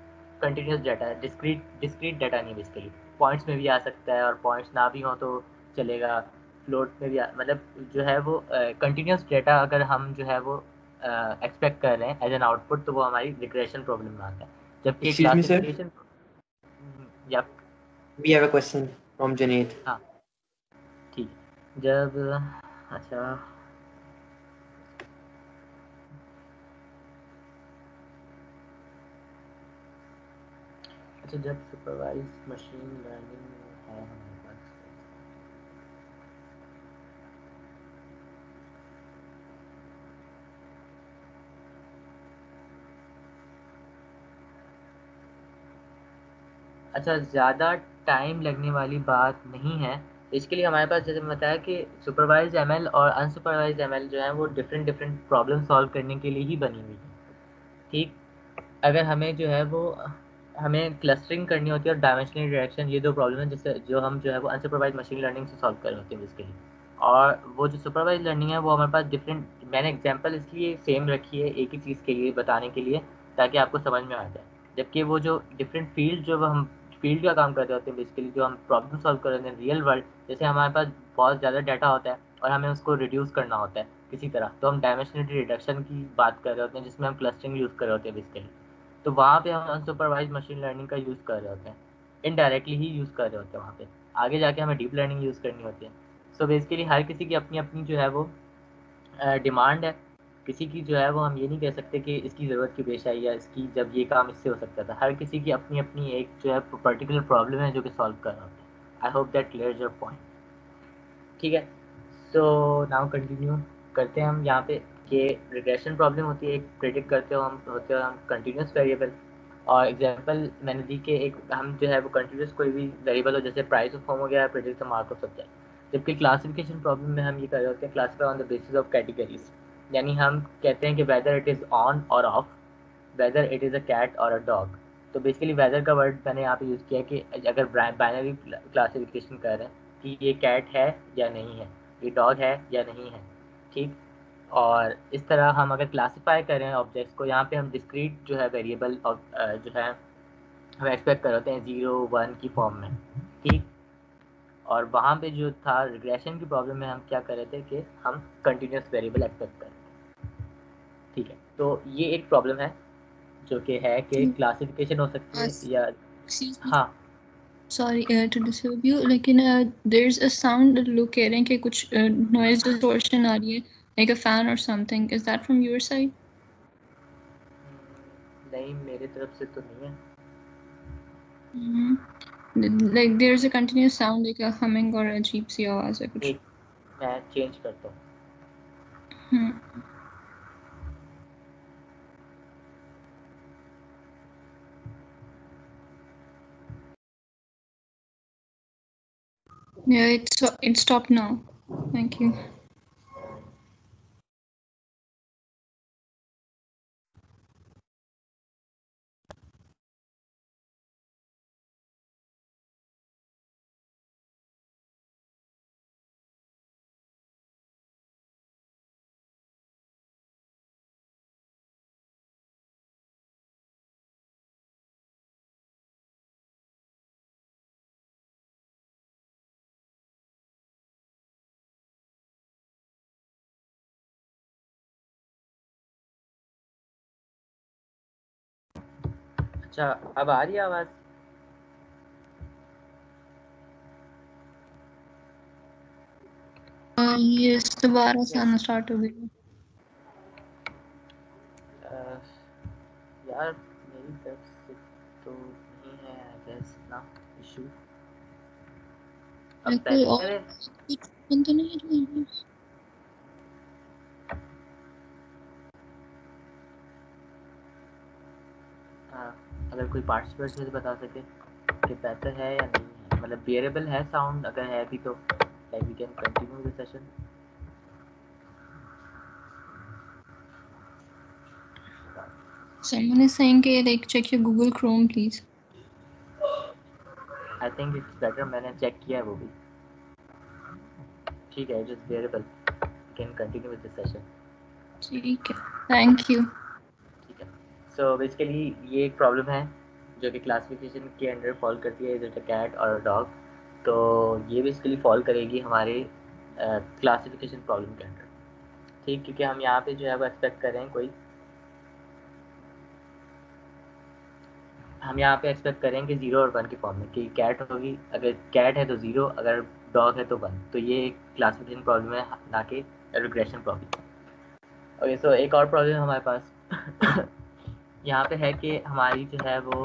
कंटिन्यूस डाटा है, डिस्क्रीट डाटा नहीं बेसिकली, पॉइंट्स में भी आ सकता है और पॉइंट्स ना भी हो तो चलेगा, फ्लोट में भी मतलब जो है वो कंटिन्यूस डाटा अगर हम जो है वो एक्सपेक्ट कर रहे हैं एज एन आउटपुट तो वो हमारी रिग्रेशन प्रॉब्लम में आता है। जबकि Excuse me, sir. क्लासिफिकेशन या We have a question from Junaid. हाँ ठीक है, जब अच्छा अच्छा जब सुपरवाइज मशीन लर्निंग है हमारे पास, अच्छा ज़्यादा टाइम लगने वाली बात नहीं है। इसके लिए हमारे पास जैसे मैं बताया कि सुपरवाइज्ड एमएल और अनसुपरवाइज्ड एमएल जो है वो डिफरेंट डिफरेंट प्रॉब्लम सॉल्व करने के लिए ही बनी हुई है। ठीक, अगर हमें जो है वो हमें क्लस्टरिंग करनी होती है और डायमेंशनल डायरेक्शन, ये दो प्रॉब्लम है जिससे जो हम जो है वो अनसुपरवाइज्ड मशीन लर्निंग से सॉल्व कर रहे होते हैं जिसके लिए। और वो जो सुपरवाइज्ड लर्निंग है वो हमारे पास डिफरेंट, मैंने एग्जांपल इसलिए सेम रखी है एक ही चीज़ के लिए बताने के लिए ताकि आपको समझ में आ जाए। जबकि वो जो डिफरेंट फील्ड जो हम फील्ड का काम कर रहे होते हैं बेसिकली, जो हम प्रॉब्लम सॉल्व कर रहे हैं रियल वर्ल्ड, जैसे हमारे पास बहुत ज़्यादा डाटा होता है और हमें उसको रिड्यूस करना होता है किसी तरह, तो हम डायमेंशनलिटी रिडक्शन की बात कर रहे होते हैं जिसमें हम क्लस्टरिंग यूज़ कर रहे होते हैं बेसिकली। तो वहाँ पे हम अनसुपरवाइज्ड मशीन लर्निंग का यूज़ कर रहे होते हैं, इनडायरेक्टली ही यूज़ कर रहे होते हैं वहाँ पे। आगे जाके हमें डीप लर्निंग यूज़ करनी होती है। सो बेसिकली हर किसी की अपनी अपनी जो है वो डिमांड है। किसी की जो है वो हम ये नहीं कह सकते कि इसकी ज़रूरत की पेश आई या इसकी जब ये काम इससे हो सकता था। हर किसी की अपनी अपनी एक जो है पर्टिकुलर प्रॉब्लम है जो कि सॉल्व कर रहा होता है। I hope that clears your point. ठीक है, सो नाउ कंटिन्यू करते हैं हम यहाँ पे कि रिग्रेशन प्रॉब्लम होती है, एक प्रेडिक्ट करते हो हम होते हो हम कंटिन्यूस वेरिएबल। और एग्जांपल मैंने दी कि एक हम जो है वो कंटिन्यूस कोई भी वेरिएबल हो, जैसे प्राइस ऑफ होम हो गया, predict the mark of subject. जबकि क्लासिफिकेशन प्रॉब्लम में हम ये कर रहे होते हैं classify on the basis of categories, यानी हम कहते हैं कि whether it is on or off, whether it is a cat or a dog. तो बेसिकली वेदर का वर्ड मैंने यहाँ पे यूज़ किया कि अगर बाइनरी क्लासिफिकेशन कर रहे हैं कि ये कैट है या नहीं है, ये डॉग है या नहीं है। ठीक, और इस तरह हम अगर क्लासिफाई करें ऑब्जेक्ट्स को, यहाँ पे हम डिस्क्रीट जो है वेरिएबल जो है हम एक्सपेक्ट कर रहे होते हैं 0 1 की फॉर्म में। ठीक, और वहाँ पे जो था रिग्रेशन की प्रॉब्लम में हम क्या कर रहे थे कि हम कंटिन्यूस वेरिएबल एक्सपेक्ट कर रहे थे। ठीक है, तो ये एक प्रॉब्लम है जो कि है कि क्लासिफिकेशन हो सकती है या Excuse me. हाँ Sorry to disturb you. लेकिन there's a sound लोग कह रहे हैं कि कुछ noise distortion आ रही है, like a fan or something. Is that from your side? नहीं, मेरे तरफ से तो नहीं है। Like there's a continuous sound, like a humming और अजीब सी आवाज़ है कुछ। एक मैं चेंज करता हूँ। Yeah, it stopped now. Thank you. अच्छा, अब आ रही है आवाज़? Yes, दोबारा से आना स्टार्ट हो गई। यार मेरी तरफ से तो नहीं there's no issue. कोई पहले और पहले कुछ बंदा नहीं है जो यहाँ पे? अगर कोई पार्टिसिपेंट मुझे बता सके कि बेहतर है या नहीं है, मतलब बियरेबल है साउंड, अगर है भी तो like we can continue the session. Someone is saying कि like check your Google Chrome please. I think it's better, मैंने चेक किया है वो भी. ठीक है, it is bearable, we can continue with the session. ठीक है, thank you. ठीक है. सो बेसिकली ये एक प्रॉब्लम है जो कि क्लासिफिकेशन के अंडर फॉल करती है, is it a cat or a dog. तो ये बेसिकली फॉल करेगी हमारे क्लासिफिकेशन प्रॉब्लम के अंडर. ठीक, क्योंकि हम यहाँ पे जो है वो एक्सपेक्ट कर रहे हैं कोई, हम यहाँ पे एक्सपेक्ट करें कि 0 और 1 के फॉर्म में कि कैट होगी, अगर कैट है तो 0, अगर डॉग है तो 1. तो ये एक क्लासिफिकेशन प्रॉब्लम है, ना कि रिग्रेशन प्रॉब्लम. ओके, सो एक और प्रॉब्लम हमारे पास यहाँ पे है कि हमारी जो है वो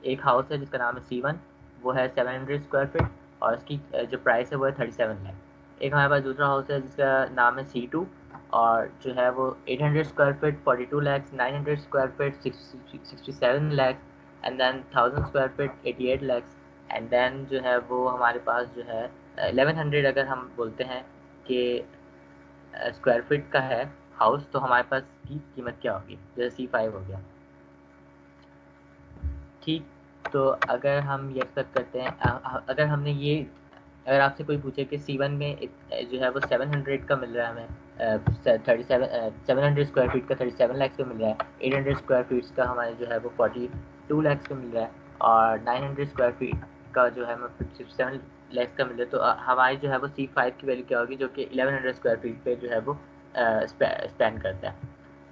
एक हाउस है जिसका नाम है C1, वो है 700 स्क्वायर फीट और उसकी जो प्राइस है वो है 37 लाख. एक हमारे पास दूसरा हाउस है जिसका नाम है C2 और जो है वो 800 square feet 42 lakh, 900 square feet 67 lakh, and then 1000 square feet 88 lakh, and then जो है वो हमारे पास जो है 1100 अगर हम बोलते हैं कि स्क्वायर फीट का है हाउस, तो हमारे पास की कीमत क्या होगी, जैसे C5 हो गया. ठीक, तो अगर हम ये एक्सपेक्ट करते हैं, अगर हमने ये, अगर आपसे कोई पूछे कि C1 में जो है वो 700 का मिल रहा है हमें, 700 स्क्वायर फीट का 37 लाख का मिल रहा है, 800 स्क्वायर फीट का हमारे जो है वो 42 लाख का मिल रहा है, और 900 स्क्वायर फीट का जो है हमें 57 लाख का मिल रहा है, तो हमारी जो है वो C5 की वैल्यू क्या होगी, जो कि 1100 स्क्वायर फीट पे जो है वो स्पेंड करता है.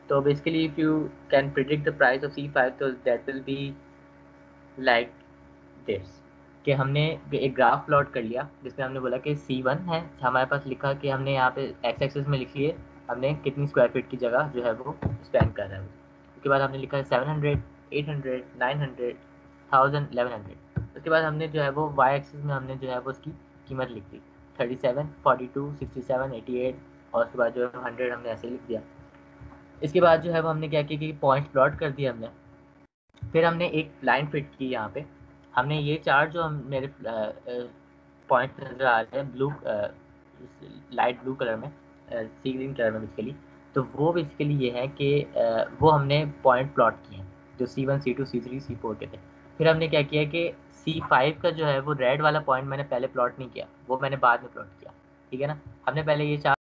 तो basically if you can predict the price of C5, तो that will be like this, कि हमने एक ग्राफ प्लॉट कर लिया जिसमें हमने बोला कि C1 है, हमारे पास लिखा कि हमने यहाँ पे एक्स एक्सिस में लिख लिए हमने कितनी स्क्वायर फीट की जगह जो है वो स्पेंड कर रहा है. उसके बाद हमने लिखा है 700, 800, 900, 1000, 1100. उसके बाद हमने जो है वो वाई एक्सिस में हमने जो है वो उसकी कीमत लिख दी 37, 42, 67, 88, और उसके बाद जो है 100 हमने ऐसे लिख दिया. इसके बाद जो है वो हमने क्या किया कि पॉइंट प्लॉट कर दिया हमने. फिर हमने एक लाइन फिट की यहाँ पे, हमने ये चार जो हम मेरे पॉइंट नज़र आ रहे हैं ब्लू, लाइट ब्लू कलर में, सी ग्रीन कलर में बेसिकली, तो वो बेसिकली ये है कि वो हमने पॉइंट प्लॉट किए हैं जो C1, C2, C3, C4 के थे. फिर हमने क्या किया कि C5 का जो है वो रेड वाला पॉइंट मैंने पहले प्लॉट नहीं किया, वो मैंने बाद में प्लॉट किया. ठीक है ना, हमने पहले ये चार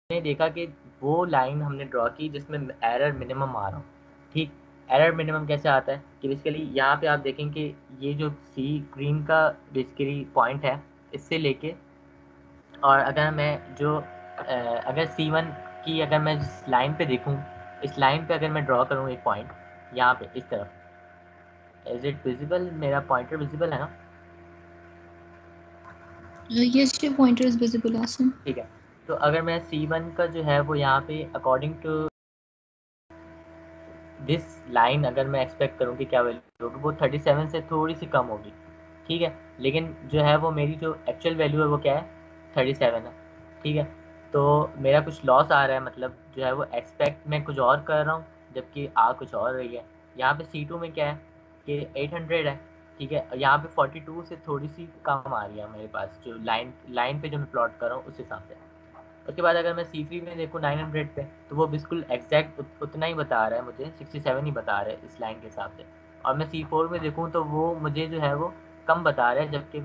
देखा कि वो लाइन हमने ड्रॉ की जिसमें एरर मिनिमम आ रहा हो. ठीक, एरर मिनिमम कैसे आता है कि बेसिकली यहाँ पे आप देखें कि ये जो सी ग्रीन का बेसिकली पॉइंट है, इससे लेके, और अगर मैं जो अगर C1 की अगर मैं इस लाइन पे देखूँ, इस लाइन पे अगर मैं ड्रॉ करूँ एक पॉइंट यहाँ पे इस तरफ, इज इट विजिबल, मेरा पॉइंटर विजिबल है ना? Yes, your pointer is visible, Asim. ठीक है, तो अगर मैं C1 का जो है वो यहाँ पे अकॉर्डिंग टू दिस लाइन अगर मैं एक्सपेक्ट करूँ कि क्या वैल्यू होगी, वो 37 से थोड़ी सी कम होगी. ठीक है, लेकिन जो है वो मेरी जो एक्चुअल वैल्यू है वो क्या है, 37 है. ठीक है, तो मेरा कुछ लॉस आ रहा है, मतलब जो है वो एक्सपेक्ट मैं कुछ और कर रहा हूँ जबकि आ कुछ और रही है. यहाँ पे C2 में क्या है कि 800 है. ठीक है, यहाँ पे 42 से थोड़ी सी कम आ रही है मेरे पास, जो लाइन पे जो मैं प्लॉट कर रहा हूँ उस हिसाब से. उसके बाद अगर मैं C3 में देखूँ 900 पे, तो वो बिल्कुल एग्जैक्ट उतना ही बता रहा है मुझे, 67 ही बता रहा है इस लाइन के हिसाब से. और मैं C4 में देखूँ तो वो मुझे जो है वो कम बता रहा है, जबकि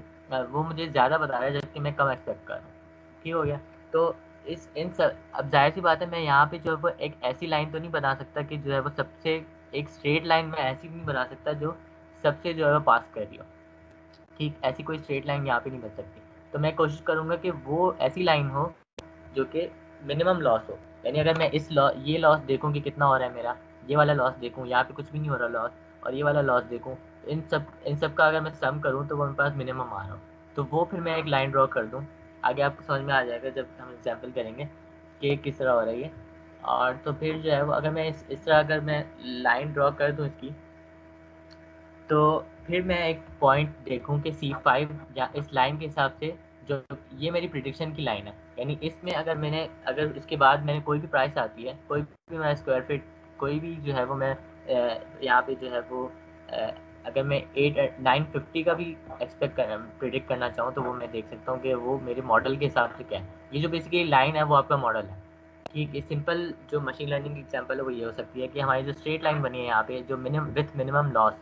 वो मुझे ज़्यादा बता रहा है जबकि मैं कम एक्सपेक्ट कर रहा हूँ. ठीक हो गया, तो इस इन सब, अब जाहिर सी बात है मैं यहाँ पे जो है वो एक ऐसी लाइन तो नहीं बना सकता कि जो है वो सबसे एक स्ट्रेट लाइन में ऐसी नहीं बना सकता जो सबसे जो है वो पास कर रही हो. ठीक, ऐसी कोई स्ट्रेट लाइन यहाँ पे नहीं बन सकती. तो मैं कोशिश करूँगा कि वो ऐसी लाइन हो जो कि मिनिमम लॉस हो. यानी अगर मैं ये लॉस देखूँ कि कितना हो रहा है मेरा, ये वाला लॉस देखूँ, यहाँ पे कुछ भी नहीं हो रहा लॉस, और ये वाला लॉस देखूँ, तो इन सब का अगर मैं सम करूँ तो वो मेरे पास मिनिमम आ रहा हो, तो वो फिर मैं एक लाइन ड्रॉ कर दूँ. आगे आपको समझ में आ जाएगा जब हम एग्जाम्पल करेंगे कि किस तरह हो रही है. और तो फिर जो है वो अगर मैं इस तरह अगर मैं लाइन ड्रॉ कर दूँ इसकी, तो फिर मैं एक पॉइंट देखूं कि C5 या इस लाइन के हिसाब से जो ये मेरी प्रिडिक्शन की लाइन है, यानी इसमें अगर इसके बाद मैंने कोई भी प्राइस आती है, कोई भी मैं स्क्वायर फीट कोई भी जो है वो मैं यहाँ पे जो है वो अगर मैं 950 का भी प्रिडिक्ट करना चाहूँ तो वो मैं देख सकता हूँ कि वो मेरे मॉडल के हिसाब से क्या है। ये जो बेसिकली लाइन है वो आपका मॉडल है। कि सिंपल जो मशीन लर्निंग की एग्जांपल है वो ये हो सकती है कि हमारी जो स्ट्रेट लाइन बनी है यहाँ पे जो मिनिमम लॉस,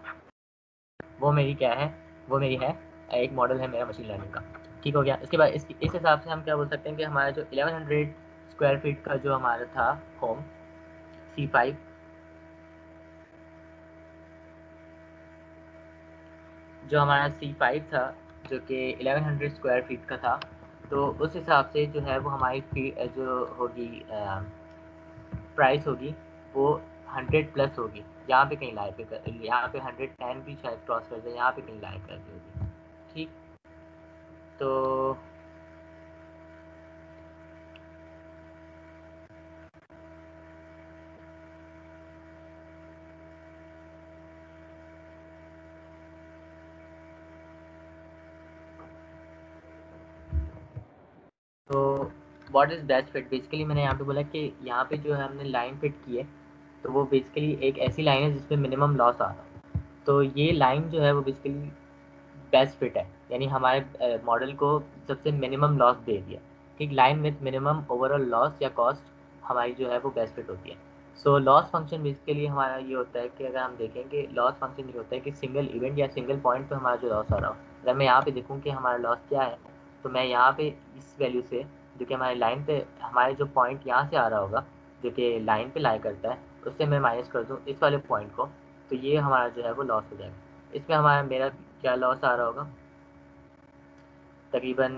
वो मेरी क्या है, वो मेरी है एक मॉडल है मेरा मशीन लर्निंग का। ठीक हो गया। इसके बाद इस हिसाब से हम क्या बोल सकते हैं कि हमारा जो 1100 स्क्वायर फीट का जो हमारा था होम C5, जो हमारा C5 था जो कि 1100 स्क्वायर फीट का था, तो उस हिसाब से जो है वो हमारी जो होगी प्राइस होगी वो 100 प्लस होगी। यहाँ पे कहीं यहाँ पे 110 भी शायद क्रॉस कर जाए, यहाँ पे कहीं लाइक कर दी होगी। ठीक, तो what is best fit, basically मैंने यहाँ पे बोला कि यहाँ पे जो है हमने लाइन फिट की है तो वो बेसिकली एक ऐसी लाइन है जिसमें मिनिमम लॉस आ रहा है। तो ये लाइन जो है वो बेसिकली बेस्ट फिट है, यानी हमारे मॉडल को सबसे मिनिमम लॉस दे दिया। ठीक, line with minimum overall loss या कॉस्ट हमारी जो है वो बेस्ट फिट होती है। सो लॉस फंक्शन बेसिकली हमारा ये होता है कि अगर हम देखेंगे लॉस फंक्शन ये होता है कि सिंगल इवेंट या सिंगल पॉइंट पे हमारा जो लॉस आ रहा हो, अगर मैं यहाँ पे देखूँ कि हमारा लॉस क्या है, तो मैं यहाँ पे इस वैल्यू से जो कि हमारी लाइन पे हमारे जो पॉइंट यहाँ से आ रहा होगा जो कि लाइन पे लाई करता है, उससे मैं माइनस कर दूँ इस वाले पॉइंट को, तो ये हमारा जो है वो लॉस हो जाएगा। इसमें हमारा मेरा क्या लॉस आ रहा होगा, तकरीबन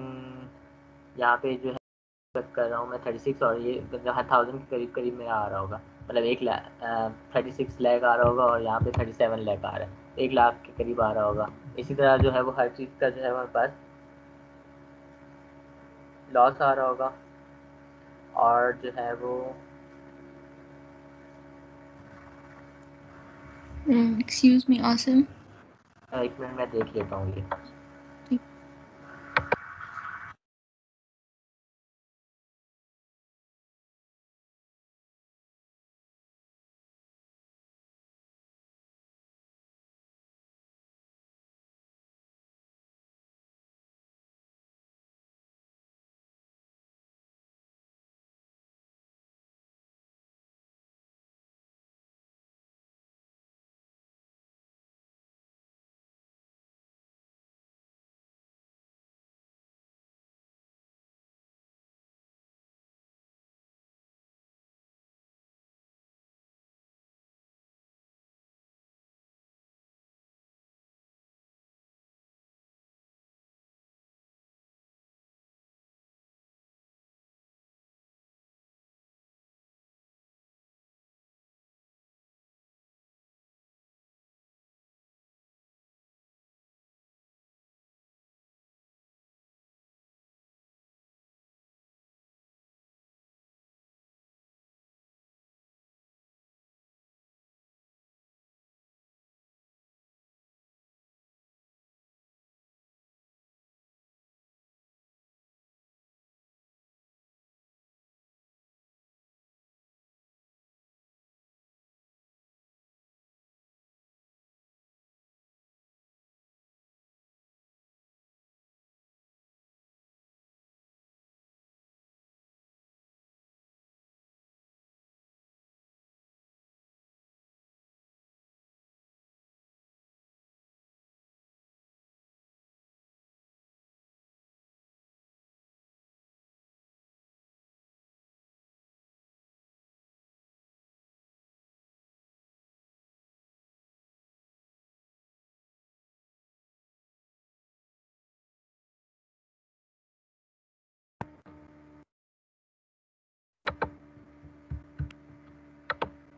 यहाँ पे जो है कर रहा हूँ मैं 36 और ये 1000 के करीब करीब मेरा आ रहा होगा, मतलब 36 लाख आ रहा होगा और यहाँ पे 37 लाख आ रहा है, 1 लाख के करीब आ रहा होगा। इसी तरह जो है वो हर चीज़ का जो है हमारे पास लॉस आ रहा होगा और जो है वो Excuse me, Asim. एक मिनट मैं देख लेता हूँ ये।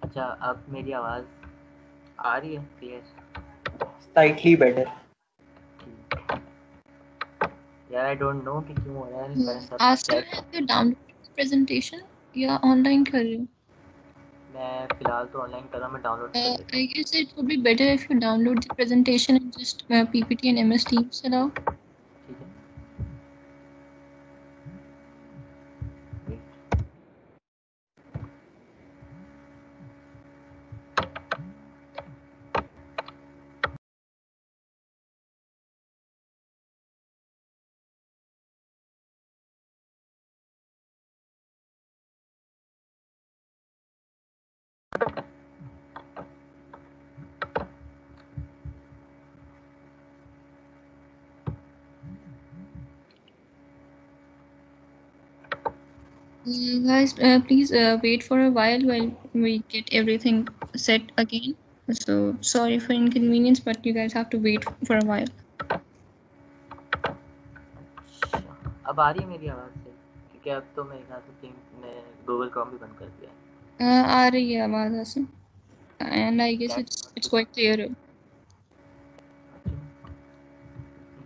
अच्छा, अब मेरी आवाज़ आ रही है क्लियर? Slightly better. यार आई डोंट नो कि क्यों हो रहा है, मैंने सब Asim, check. have you downloaded the presentation या online कर रहे हो? मैं फिलहाल तो ऑनलाइन कर रहा हूँ, मैं डाउनलोड कर लेता I guess it would be better if you download the presentation and just PPT and MS Teams allow. हूँ। ठीक है, Wait. Guys, please wait for a while we get everything set again. So sorry for inconvenience, but you guys have to wait for a while. अच्छा, अब आ रही है मेरी आवाज़ से? क्योंकि अब तो मेरे ख्याल से मैं गूगल क्रोम भी बंद कर दिया है। आ रही है आवाज Asim, and I guess it's quite clear.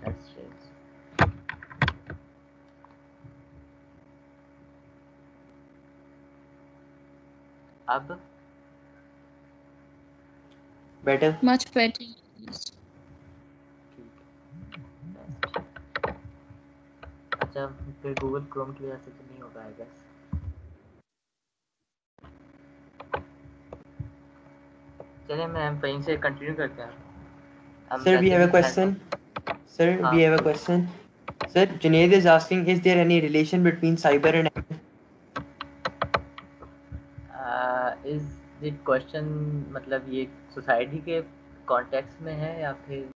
That's strange. अब Better. Much better. Yes. ठीक है, best. अच्छा, फिर गूगल क्रोम की वजह से तो नहीं होगा आई गेस। चलिए मैं कहीं से कंटिन्यू करते हैं। Sir, we have a Messages has question. Sir, हाँ, we have a question. Sir, Junaid is asking, is there any relation between cyber and is this question मतलब ये सोसाइटी के कॉन्टेक्स्ट में है या फिर